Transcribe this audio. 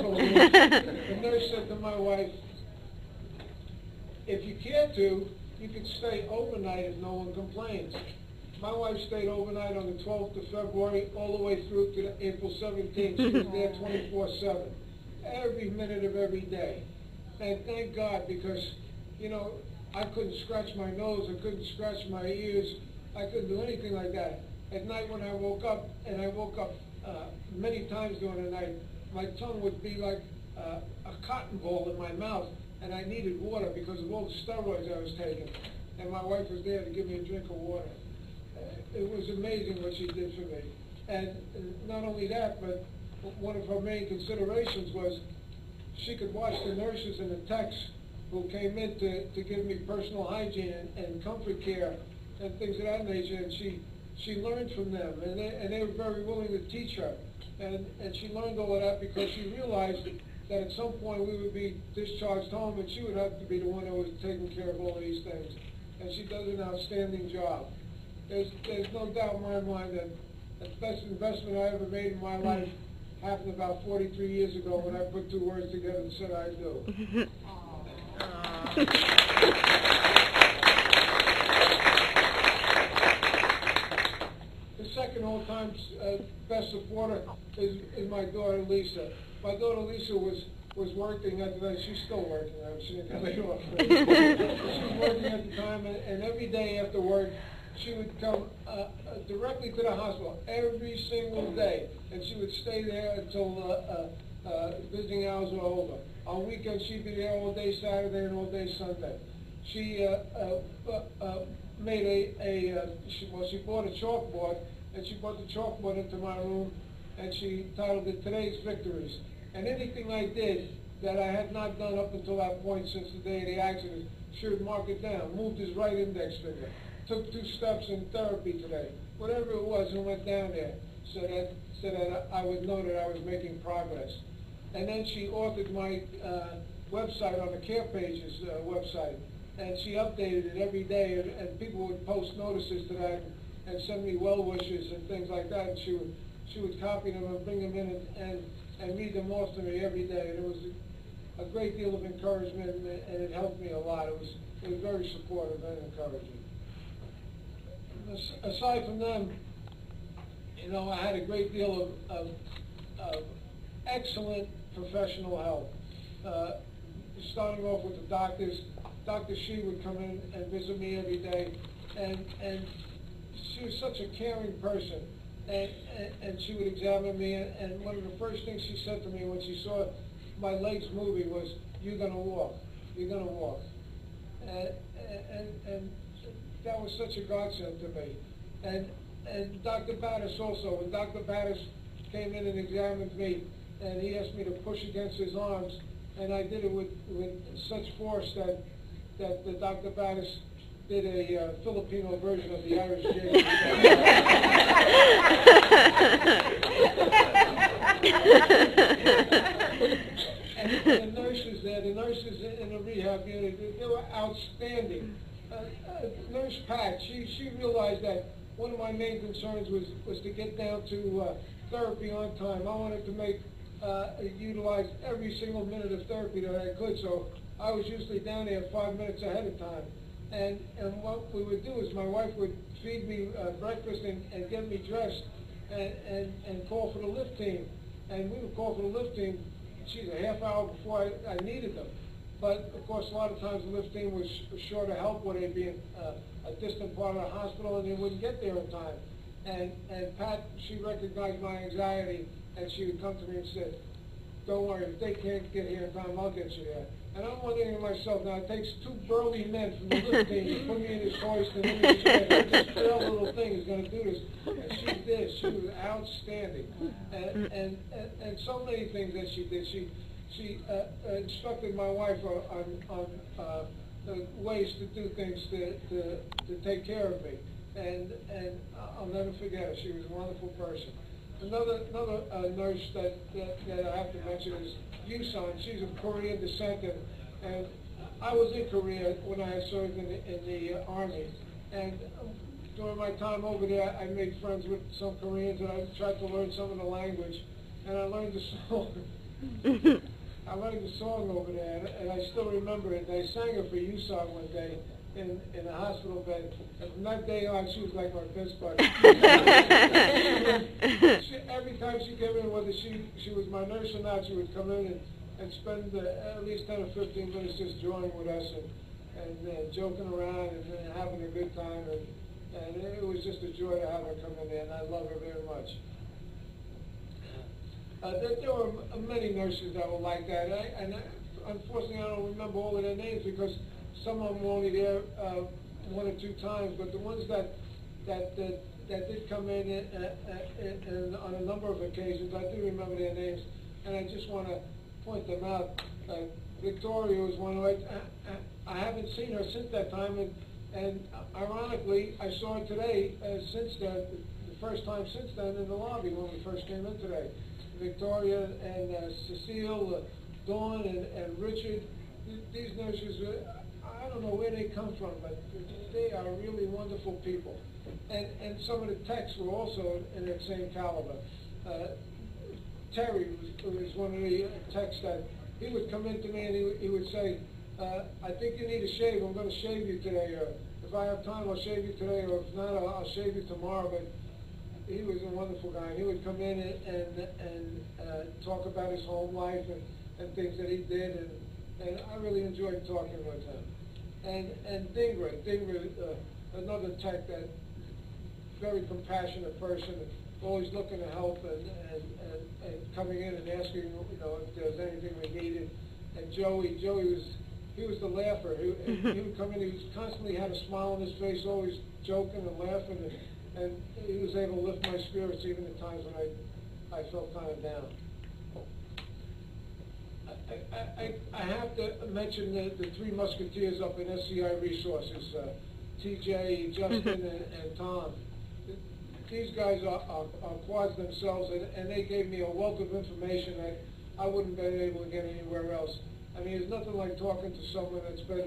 hospital room, the nurse said to my wife, if you care to, you can stay overnight if no one complains. My wife stayed overnight on the 12th of February all the way through to April 17th. She was there 24/7, every minute of every day. And thank God, because, you know, I couldn't scratch my nose, I couldn't scratch my ears, I couldn't do anything like that. At night when I woke up, and I woke up many times during the night, my tongue would be like a cotton ball in my mouth, and I needed water because of all the steroids I was taking. And my wife was there to give me a drink of water. It was amazing what she did for me. And not only that, but one of her main considerations was she could watch the nurses and the techs who came in to give me personal hygiene and comfort care and things of that nature, and she learned from them, and they were very willing to teach her. And she learned all of that because she realized that at some point we would be discharged home, and she would have to be the one who was taking care of all of these things. And she does an outstanding job. There's no doubt in my mind that the best investment I ever made in my life happened about 43 years ago when I put two words together and said I do. The second all-time best supporter is my daughter Lisa. My daughter Lisa was working at the time. She's still working. She didn't get laid off. She was working at the time, and every day after work, she would come directly to the hospital every single day, and she would stay there until visiting hours were over. On weekends, she'd be there all day Saturday and all day Sunday. She made she bought a chalkboard, and she brought the chalkboard into my room, and she titled it Today's Victories. And anything I did that I had not done up until that point since the day of the accident, she would mark it down, moved his right index finger, took 2 steps in therapy today, whatever it was, and went down there so that I would know that I was making progress. And then she authored my website on the Care Pages website, and she updated it every day, and people would post notices to that and send me well wishes and things like that, and she would copy them and bring them in and read them off to me every day. And it was a great deal of encouragement, and it helped me a lot. It was very supportive and encouraging. Aside from them, you know, I had a great deal of excellent professional help. Starting off with the doctors. Dr. Shi would come in and visit me every day, and she was such a caring person. And she would examine me, and one of the first things she said to me when she saw my legs moving was, "You're going to walk. You're going to walk." And that was such a godsend to me. And Dr. Battis also, when Dr. Battis came in and examined me, and he asked me to push against his arms, and I did it with such force that the Dr. Battis did a Filipino version of the Irish jig. And the nurses there, the nurses in the rehab unit, they were outstanding. Nurse Pat, she realized that one of my main concerns was to get down to therapy on time. I wanted to utilize every single minute of therapy that I could, so I was usually down there 5 minutes ahead of time. And what we would do is my wife would feed me breakfast and get me dressed and call for the lift team. And we would call for the lift team, a half hour before I needed them. But of course, a lot of times the lift team was short of help, or they'd be in a distant part of the hospital and they wouldn't get there in time. And Pat, she recognized my anxiety, and she would come to me and said, "Don't worry, if they can't get here in time, I'll get you there." And I'm wondering to myself, now it takes 2 burly men from the lift team to put me in his hoist and in his bed. This frail little thing is going to do this. And she did. She was outstanding. And so many things that she did. She instructed my wife on ways to do things to take care of me. And I'll never forget her. She was a wonderful person. Another nurse that I have to mention is Yusan. She's of Korean descent, and I was in Korea when I had served in the Army. And during my time over there, I made friends with some Koreans, and I tried to learn some of the language. And I learned the song. I learned the song over there, and I still remember it. They sang it for USON one day in a hospital bed. And from that day on, she was like my best buddy. Every time she came in, whether she was my nurse or not, she would come in and spend at least 10 or 15 minutes just drawing with us and joking around and having a good time. And it was just a joy to have her come in there, and I love her very much. There were many nurses that were like that, and unfortunately I don't remember all of their names because some of them were only there 1 or 2 times, but the ones that did come in on a number of occasions, I do remember their names, and I just want to point them out. Victoria was one who I haven't seen her since that time, and ironically, I saw her today since then, the first time since then in the lobby when we first came in today. Victoria and Cecile, Dawn and Richard, these nurses, I don't know where they come from, but they are really wonderful people. And some of the techs were also in that same caliber. Terry was one of the techs that he would come in to me and he would say, I think you need a shave, I'm going to shave you today, or if I have time I'll shave you today, or if not I'll shave you tomorrow. But he was a wonderful guy. He would come in and talk about his home life and things that he did, and I really enjoyed talking with him. And Dingra, another tech, that very compassionate person, always looking to help and coming in and asking, if there's anything we needed. And Joey was the laugher. He would come in, he constantly had a smile on his face, always joking and laughing, and he was able to lift my spirits even at times when I felt kind of down. I have to mention the 3 musketeers up in SCI Resources, TJ, Justin, and Tom. These guys are quads themselves, and they gave me a wealth of information that I wouldn't have been able to get anywhere else. I mean, there's nothing like talking to someone that's been